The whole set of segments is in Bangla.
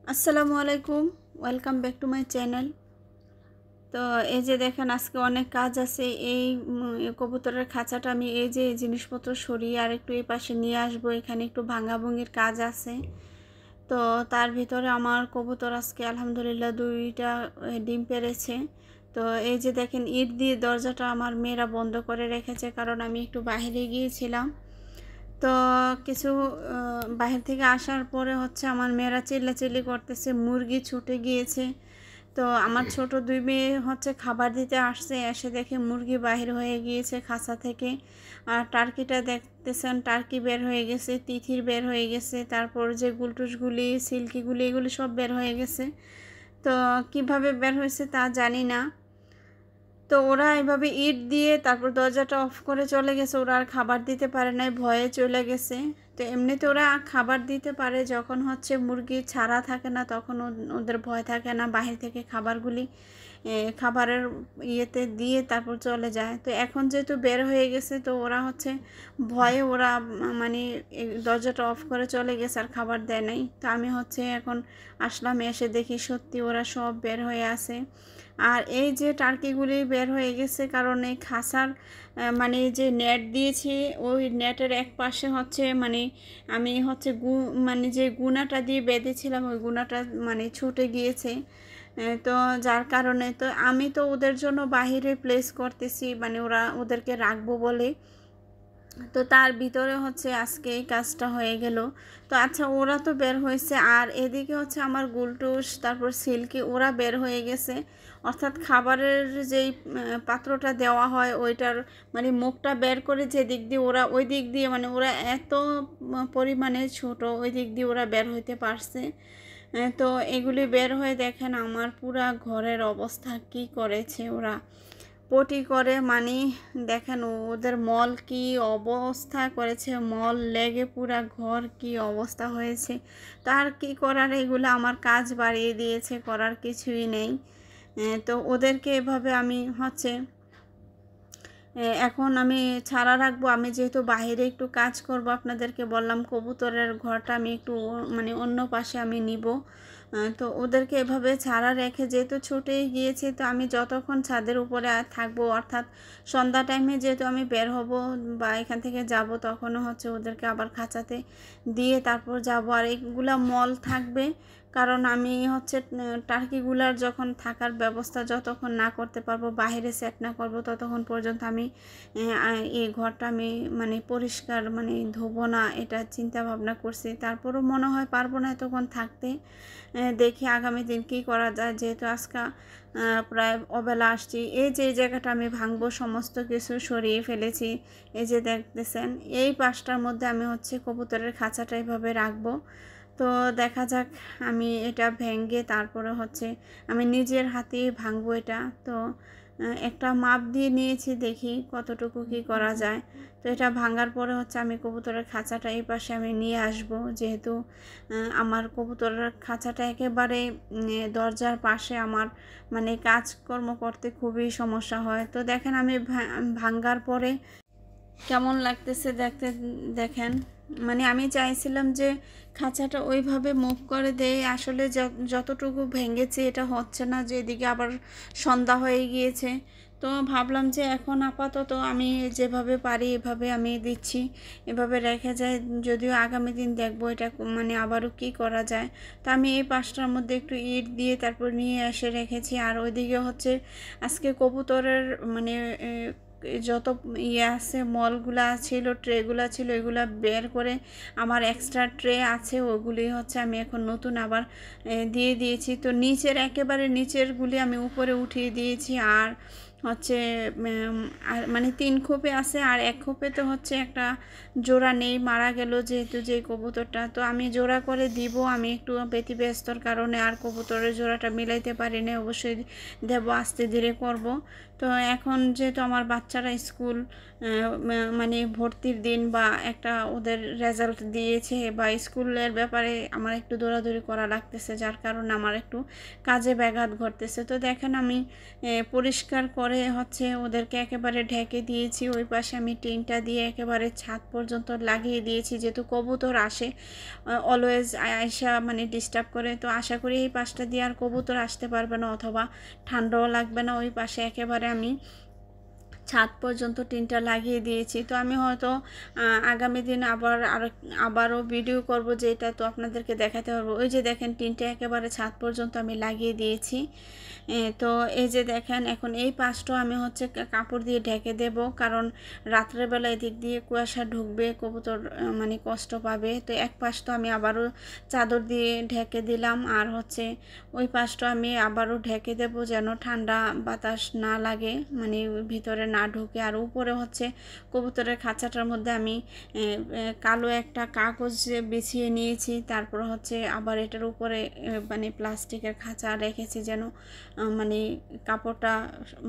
আসসালামু আলাইকুম, welcome back to my channel. তো এই যে দেখেন আজকে অনেক কাজ আছে। এই কবুতরের খাঁচাটা আমি এই যে জিনিসপত্র সরিয়ে আর একটু এই পাশে নিয়ে আসবো। এখানে একটু ভাঙাভুঙির কাজ আছে। তো তার ভিতরে আমার কবুতর আজকে আলহামদুলিল্লাহ 2টা ডিম পেড়েছে। তো এই যে দেখেন ইট দিয়ে দরজাটা আমার মেয়েরা বন্ধ করে রেখেছে, কারণ আমি একটু বাইরে গিয়েছিলাম। তো কিছু বাহির থেকে আসার পরে হচ্ছে আমার মেয়েরা চিল্লাচিল্লি করতেছে, মুরগি ছুটে গিয়েছে। তো আমার ছোট 2 মেয়ে হচ্ছে খাবার দিতে আসছে, এসে দেখে মুরগি বাহির হয়ে গিয়েছে খাঁচা থেকে। আর টার্কিটা দেখতেছেন, টার্কি বের হয়ে গেছে, তিথির বের হয়ে গেছে, তারপর যে গুলটুসগুলি সিল্কিগুলি এগুলি সব বের হয়ে গেছে। তো কিভাবে বের হয়েছে তা জানি না। তো ওরা এভাবে ইট দিয়ে তারপর দরজাটা অফ করে চলে গেছে। ওরা আর খাবার দিতে পারে নাই, ভয়ে চলে গেছে। তো এমনিতে ওরা খাবার দিতে পারে যখন হচ্ছে মুরগি ছাড়া থাকে না, তখন ওদের ভয় থাকে না, বাহির থেকে খাবারগুলি খাবারের ইয়েতে দিয়ে তারপর চলে যায়। তো এখন যেহেতু বের হয়ে গেছে, তো ওরা হচ্ছে ভয়ে ওরা মানে দরজাটা অফ করে চলে গেছে আর খাবার দেয় নাই। তো আমি হচ্ছে এখন আসলাম, এসে দেখি সত্যি ওরা সব বের হয়ে আছে। আর এই যে টার্কিগুলি বের হয়ে গেছে কারণ এই খাঁচার মানে যে নেট দিয়েছি, ওই নেটের এক পাশে হচ্ছে মানে আমি হচ্ছে মানে যে গুনাটা দিয়ে বেঁধেছিলাম, ওই গুনাটা মানে ছুটে গিয়েছে। তো যার কারণে তো আমি তো ওদের জন্য বাহিরে প্লেস করতেছি, মানে ওদেরকে রাখবো বলে। তো তার ভিতরে হচ্ছে আজকে এই কাজটা হয়ে গেল। তো আচ্ছা, ওরা তো বের হয়েছে, আর এদিকে হচ্ছে আমার গুলটুস তারপর সিল্কি ওরা বের হয়ে গেছে। অর্থাৎ খাবারের যেই পাত্রটা দেওয়া হয় ওইটার মানে মুখটা বের করে যে দিক দিয়ে ওরা ওই দিক দিয়ে, মানে ওরা এত পরিমাণে ছোট, ওই দিক দিয়ে ওরা বের হইতে পারছে। তো এগুলি বের হয়ে দেখেন আমার পুরা ঘরের অবস্থা কি করেছে ওরা। পটি করে মানে দেখেন ওদের মল কি অবস্থা করেছে, মল লেগে পুরা ঘর কি অবস্থা হয়েছে। তার কি করার, এগুলো আমার কাজ বাড়িয়ে দিয়েছে, করার কিছুই নেই। তো ওদেরকে এভাবে আমি হচ্ছে এখন আমি ছাড়া রাখবো। আমি যেহেতু বাইরে একটু কাজ করব, আপনাদেরকে বললাম কবুতরের ঘরটা আমি একটু মানে অন্য পাশে আমি নিব। তো ওদেরকে এভাবে ছাড়া রেখে যেহেতু ছুটেই গিয়েছি, তো আমি যতক্ষণ ছাদের উপরে থাকবো, অর্থাৎ সন্ধ্যা টাইমে যেহেতু আমি বের হব বা এখান থেকে যাব, তখনও হচ্ছে ওদেরকে আবার খাঁচাতে দিয়ে তারপর যাব। আর এইগুলা মল থাকবে, কারণ আমি হচ্ছে টার্কিগুলার যখন থাকার ব্যবস্থা যতক্ষণ না করতে পারবো, বাইরে সেট না করব, ততক্ষণ পর্যন্ত আমি এই ঘরটা আমি মানে পরিষ্কার মানে ধোবো না, এটা চিন্তা ভাবনা করছি। তারপরও মনে হয় পারবো না তখন থাকতে। দেখি আগামী দিন কী করা যায়। যেহেতু আজকে প্রায় অবেলা আসছি, এই যে এই জায়গাটা আমি ভাঙবো, সমস্ত কিছু সরিয়ে ফেলেছি। এই যে দেখতেছেন, এই পাশটার মধ্যে আমি হচ্ছে কবুতরের খাঁচাটা এইভাবে রাখবো। তো দেখা যাক, আমি এটা ভেঙে তারপরে হচ্ছে আমি নিজের হাতেই ভাঙবো এটা। তো একটা মাপ দিয়ে নিয়েছি, দেখি কতটুকু কি করা যায়। তো এটা ভাঙার পরে হচ্ছে আমি কবুতরের খাঁচাটা এই পাশে আমি নিয়ে আসব। যেহেতু আমার কবুতরের খাঁচাটা একেবারে দরজার পাশে, আমার মানে কাজকর্ম করতে খুবই সমস্যা হয়। তো দেখেন আমি ভাঙার পরে কেমন লাগতেছে দেখতে, দেখেন। মানে আমি চাইছিলাম যে খাঁচাটা ওইভাবে মুভ করে দেয়, আসলে যতটুকু ভেঙেছে এটা হচ্ছে না, যে এদিকে আবার সন্ধ্যা হয়ে গিয়েছে। তো ভাবলাম যে এখন আপাতত আমি যেভাবে পারি এভাবে আমি দিচ্ছি, এভাবে রেখে যাই। যদিও আগামী দিন দেখবো এটা মানে আবারও কি করা যায়। তো আমি এই পাশটার মধ্যে একটু ইট দিয়ে তারপর নিয়ে এসে রেখেছি। আর ওইদিকে হচ্ছে আজকে কবুতরের মানে যত ইয়ে আছে, মলগুলা ছিল, ট্রেগুলা ছিল, এগুলা বের করে আমার এক্সট্রা ট্রে আছে, ওগুলি হচ্ছে আমি এখন নতুন আবার দিয়ে দিয়েছি। তো নিচের একেবারে নিচেরগুলি আমি উপরে উঠিয়ে দিয়েছি। আর হচ্ছে আর মানে 3 খোপে আছে, আর 1 খোপে তো হচ্ছে একটা জোড়া নেই, মারা গেল যেহেতু যে কবুতরটা। তো আমি জোড়া করে দিব, আমি একটু ব্যতিব্যস্তর কারণে আর কবুতরের জোড়াটা মিলাইতে পারি না। অবশ্যই দেব, আস্তে ধীরে করব। তো এখন যেহেতু আমার বাচ্চারা স্কুল মানে ভর্তির দিন বা একটা ওদের রেজাল্ট দিয়েছে বা স্কুলের ব্যাপারে আমার একটু দৌড়াদৌড়ি করা লাগতেছে, যার কারণে আমার একটু কাজে ব্যাঘাত ঘটতেছে। তো দেখেন আমি পরিষ্কার করে পরে হচ্ছে ওদেরকে একেবারে ঢেকে দিয়েছি। ওই পাশে আমি টিনটা দিয়ে একেবারে ছাদ পর্যন্ত লাগিয়ে দিয়েছি, যেহেতু কবুতর আসে অলওয়েজ আয়সা মানে ডিস্টার্ব করে। তো আশা করি এই পাশটা দিয়ে আর কবুতর আসতে পারবে না, অথবা ঠান্ডাও লাগবে না। ওই পাশে একেবারে আমি ছাদ পর্যন্ত টিনটা লাগিয়ে দিয়েছি। তো আমি হয়তো আগামী দিন আবারও ভিডিও করব, যেটা তো আপনাদেরকে দেখাতে পারবো। ওই যে দেখেন টিনটা একেবারে ছাদ পর্যন্ত আমি লাগিয়ে দিয়েছি। তো এই যে দেখেন এখন এই পাশটাও আমি হচ্ছে কাপড় দিয়ে ঢেকে দেব, কারণ রাত্রেবেলা এদিক দিয়ে কুয়াশা ঢুকবে, কবুতর মানে কষ্ট পাবে। তো এক পাশ তো আমি আবারও চাদর দিয়ে ঢেকে দিলাম, আর হচ্ছে ওই পাশটা আমি আবারও ঢেকে দেব, যেন ঠান্ডা বাতাস না লাগে, মানে ভিতরে না ঢুকে। আর উপরে হচ্ছে কবুতরের খাঁচাটার মধ্যে আমি কালো একটা কাগজ বিছিয়ে নিয়েছি, তারপর হচ্ছে আবার এটার উপরে মানে প্লাস্টিকের খাঁচা রেখেছি, যেন মানে কাপড়টা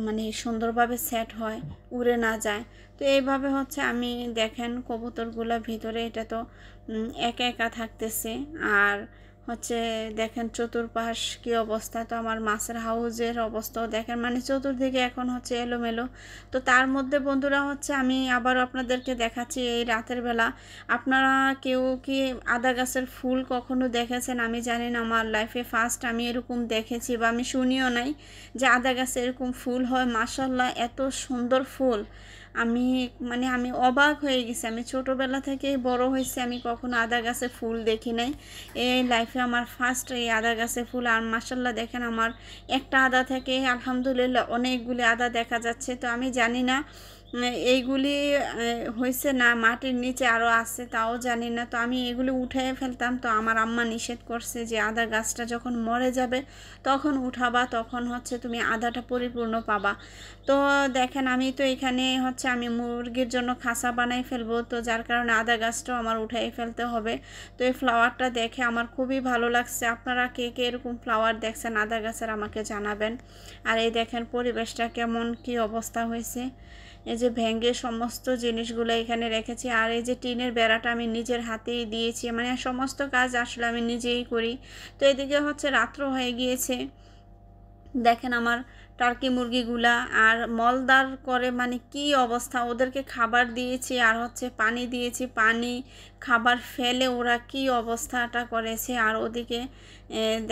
মানে সুন্দরভাবে সেট হয়, উড়ে না যায়। তো এইভাবে হচ্ছে আমি দেখেন কবুতরগুলো ভিতরে, এটা তো একা একা থাকতেছে। আর হচ্ছে দেখেন চতুর্পাশ কি অবস্থা, তো আমার মাছের হাউজের অবস্থাও দেখেন, মানে চতুর্দিকে এখন হচ্ছে এলোমেলো। তো তার মধ্যে বন্ধুরা হচ্ছে আমি আবারও আপনাদেরকে দেখাচ্ছি এই রাতের বেলা। আপনারা কেউ কি আদা গাছের ফুল কখনো দেখেছেন? আমি জানি না, আমার লাইফে ফার্স্ট আমি এরকম দেখেছি, বা আমি শুনিও নাই যে আদা গাছে এরকম ফুল হয়। মাশাআল্লাহ, এত সুন্দর ফুল! আমি অবাক হয়ে গেছি। আমি ছোটোবেলা থেকেই বড় হয়েছি, আমি কখনো আদা গাছে ফুল দেখি নাই। এই লাইফে আমার ফার্স্ট এই আদা গাছে ফুল। আর মাশাআল্লাহ দেখেন, আমার একটা আদা থেকে আলহামদুলিল্লাহ অনেকগুলি আদা দেখা যাচ্ছে। তো আমি জানি না এইগুলি হয়েছে না মাটির নিচে আরও আছে, তাও জানি না। তো আমি এগুলি উঠে ফেলতাম, তো আমার আম্মা নিষেধ করছে যে আদা গাছটা যখন মরে যাবে তখন উঠাবা, তখন হচ্ছে তুমি আদাটা পরিপূর্ণ পাবা। তো দেখেন, আমি তো এখানে হচ্ছে আমি মুরগির জন্য খাঁচা বানাই ফেলবো, তো যার কারণে আদা গাছটাও আমার উঠাই ফেলতে হবে। তো এই ফ্লাওয়ারটা দেখে আমার খুবই ভালো লাগছে। আপনারা কে কে এরকম ফ্লাওয়ার দেখছেন আদা গাছের আমাকে জানাবেন। আর এই দেখেন পরিবেশটা কেমন, কি অবস্থা হয়েছে। এই যে ভেঙে সমস্ত জিনিসগুলো এখানে রেখেছি। আর এই যে টিনের বেড়াটা আমি নিজের হাতেই দিয়েছি, মানে সমস্ত কাজ আসলে আমি নিজেই করি। তো এদিকে হচ্ছে রাত্র হয়ে গিয়েছে। দেখেন আমার টার্কি মুরগিগুলা আর মলদার করে, মানে কি অবস্থা। ওদেরকে খাবার দিয়েছি আর হচ্ছে পানি দিয়েছি, পানি খাবার ফেলে ওরা কি অবস্থাটা করেছে। আর ওদিকে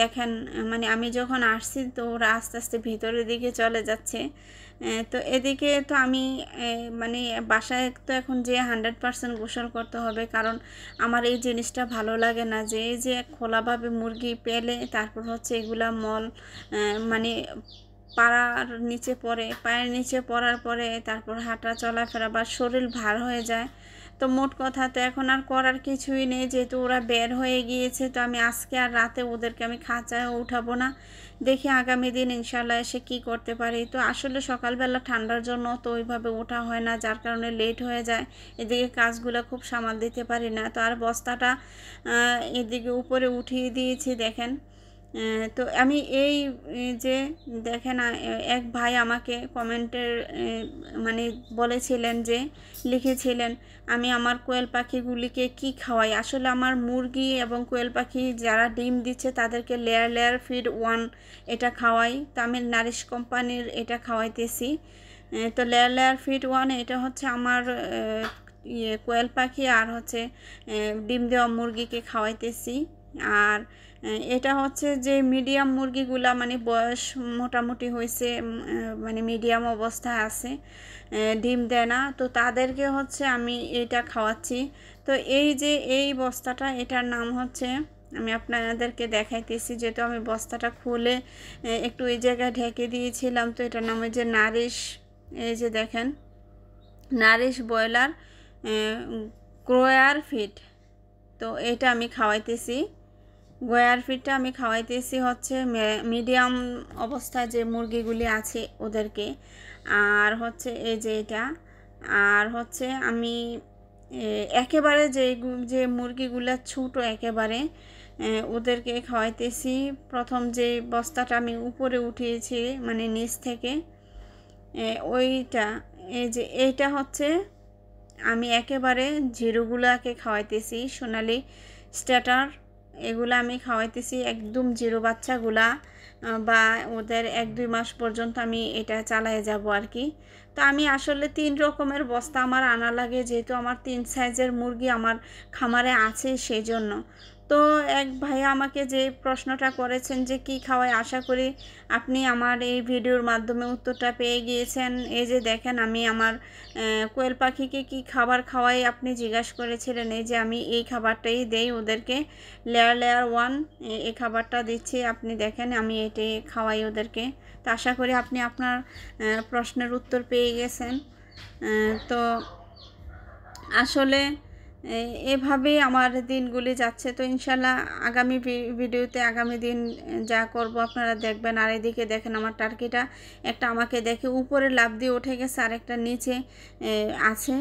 দেখেন, মানে আমি যখন আসছি তো ওরা আস্তে আস্তে ভিতরের দিকে চলে যাচ্ছে। তো এদিকে তো আমি মানে বাসায় তো এখন যে 100% গোসল করতে হবে, কারণ আমার এই জিনিসটা ভালো লাগে না যে এই যে খোলাভাবে মুরগি পেলে তারপর হচ্ছে এগুলা মল মানে পাড়ার নিচে পড়ে, পায়ের নিচে পড়ার পরে তারপর হাঁটা চলাফেরা বা শরীর ভার হয়ে যায়। তো মোট কথা তো এখন আর করার কিছুই নেই, যেহেতু ওরা বের হয়ে গিয়েছে। তো আমি আজকে আর রাতে ওদেরকে আমি খাঁচায় উঠাবো না, দেখি আগামী দিন ইনশাল্লাহ এসে কি করতে পারি। তো আসলে সকালবেলা ঠান্ডার জন্য তো ওইভাবে ওঠা হয় না, যার কারণে লেট হয়ে যায়। এদিকে কাজগুলো খুব সামাল দিতে পারি না। তো আর বস্তাটা এদিকে উপরে উঠিয়ে দিয়েছি দেখেন। তো আমি এই যে দেখেন, এক ভাই আমাকে কমেন্টের মানে বলেছিলেন যে লিখেছিলেন আমি আমার কোয়েল পাখিগুলিকে কি খাওয়াই। আসলে আমার মুরগি এবং কোয়েল পাখি যারা ডিম দিচ্ছে তাদেরকে লেয়ার লেয়ার ফিড 1 এটা খাওয়াই। তো আমি নারিশ কোম্পানির এটা খাওয়াইতেছি। তো লেয়ার লেয়ার ফিড 1 এটা হচ্ছে আমার কোয়েল পাখি আর হচ্ছে ডিম দেওয়া মুরগিকে খাওয়াইতেছি। আর এটা হচ্ছে যে মিডিয়াম মুরগিগুলা, মানে বয়স মোটামুটি হয়েছে, মানে মিডিয়াম অবস্থায় আছে, ডিম দেয় না, তো তাদেরকে হচ্ছে আমি এটা খাওয়াচ্ছি। তো এই যে এই বস্তাটা, এটার নাম হচ্ছে, আমি আপনাদেরকে দেখাইতেছি, যেহেতু আমি বস্তাটা খুলে একটু এই জায়গায় ঢেকে দিয়েছিলাম। তো এটার নাম হচ্ছে নারিশ, এই যে দেখেন নারিশ ব্রয়লার গ্রোয়ার ফিড। তো এটা আমি খাওয়াইতেছি, গয়ার ফিডটা আমি খাওয়াইতেছি হচ্ছে মিডিয়াম অবস্থায় যে মুরগিগুলি আছে ওদেরকে। আর হচ্ছে এই যে এটা, আর হচ্ছে আমি একেবারে যে মুরগিগুলো ছোটো একেবারে ওদেরকে খাওয়াইতেছি। প্রথম যে বস্তাটা আমি উপরে উঠিয়েছি মানে নিচ থেকে, ওইটা, এই যে এইটা হচ্ছে আমি একেবারে জিরোগুলাকে খাওয়াইতেছি, সোনালি স্ট্যাটার এগুলা আমি খাওয়াইতেছি একদম জিরো বাচ্চাগুলা, বা ওদের 1-2 মাস পর্যন্ত আমি এটা চালায় যাব আর কি। তো আমি আসলে 3 রকমের বস্তা আমার আনা লাগে, যেহেতু আমার 3 সাইজের মুরগি আমার খামারে আছে সেই জন্য। তো এক ভাইয়া আমাকে যে প্রশ্নটা করেছেন যে কি খাওয়াই, আশা করি আপনি আমার এই ভিডিওর মাধ্যমে উত্তরটা পেয়ে গিয়েছেন। এই যে দেখেন আমি আমার কোয়েল পাখিকে কি খাবার খাওয়াই আপনি জিজ্ঞাসা করেছিলেন। এই যে আমি এই খাবারটাই দেই ওদেরকে, লেয়ার 1 এই খাবারটা দিচ্ছি। আপনি দেখেন আমি এটাই খাওয়াই ওদেরকে। তো আশা করি আপনি আপনার প্রশ্নের উত্তর পেয়ে গেছেন। তো আসলে এভাবেই আমার দিনগুলি যাচ্ছে। তো ইনশাল্লাহ আগামী ভিডিওতে আগামী দিন যা করব আপনারা দেখবেন। আর এদিকে দেখেন আমার টার্কিটা একটা আমাকে দেখে উপরে লাফ দিয়ে উঠে গেছে, আর একটা নিচে আছে।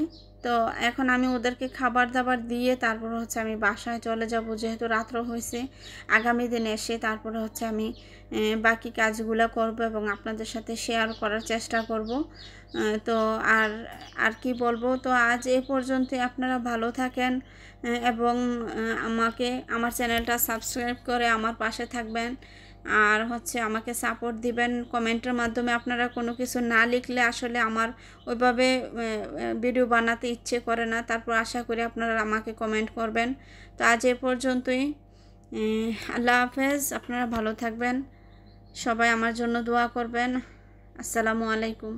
তো এখন আমি ওদেরকে খাবার দাবার দিয়ে তারপর হচ্ছে আমি বাসায় চলে যাব, যেহেতু রাত্র হয়েছে। আগামী দিন এসে তারপরে হচ্ছে আমি বাকি কাজগুলো করব এবং আপনাদের সাথে শেয়ার করার চেষ্টা করব। তো আর আর কি বলবো, তো আজ এ পর্যন্তই। আপনারা ভালো থাকেন এবং আমার চ্যানেলটা সাবস্ক্রাইব করে আমার পাশে থাকবেন, আর হচ্ছে আমাকে সাপোর্ট দিবেন কমেন্টের মাধ্যমে। আপনারা কোনো কিছু না লিখলে আসলে আমার ওইভাবে ভিডিও বানাতে ইচ্ছে করে না। তারপর আশা করি আপনারা আমাকে কমেন্ট করবেন। তো আজ এ পর্যন্তই। আল্লাহ হাফেজ। আপনারা ভালো থাকবেন, সবাই আমার জন্য দোয়া করবেন। আসসালামু আলাইকুম।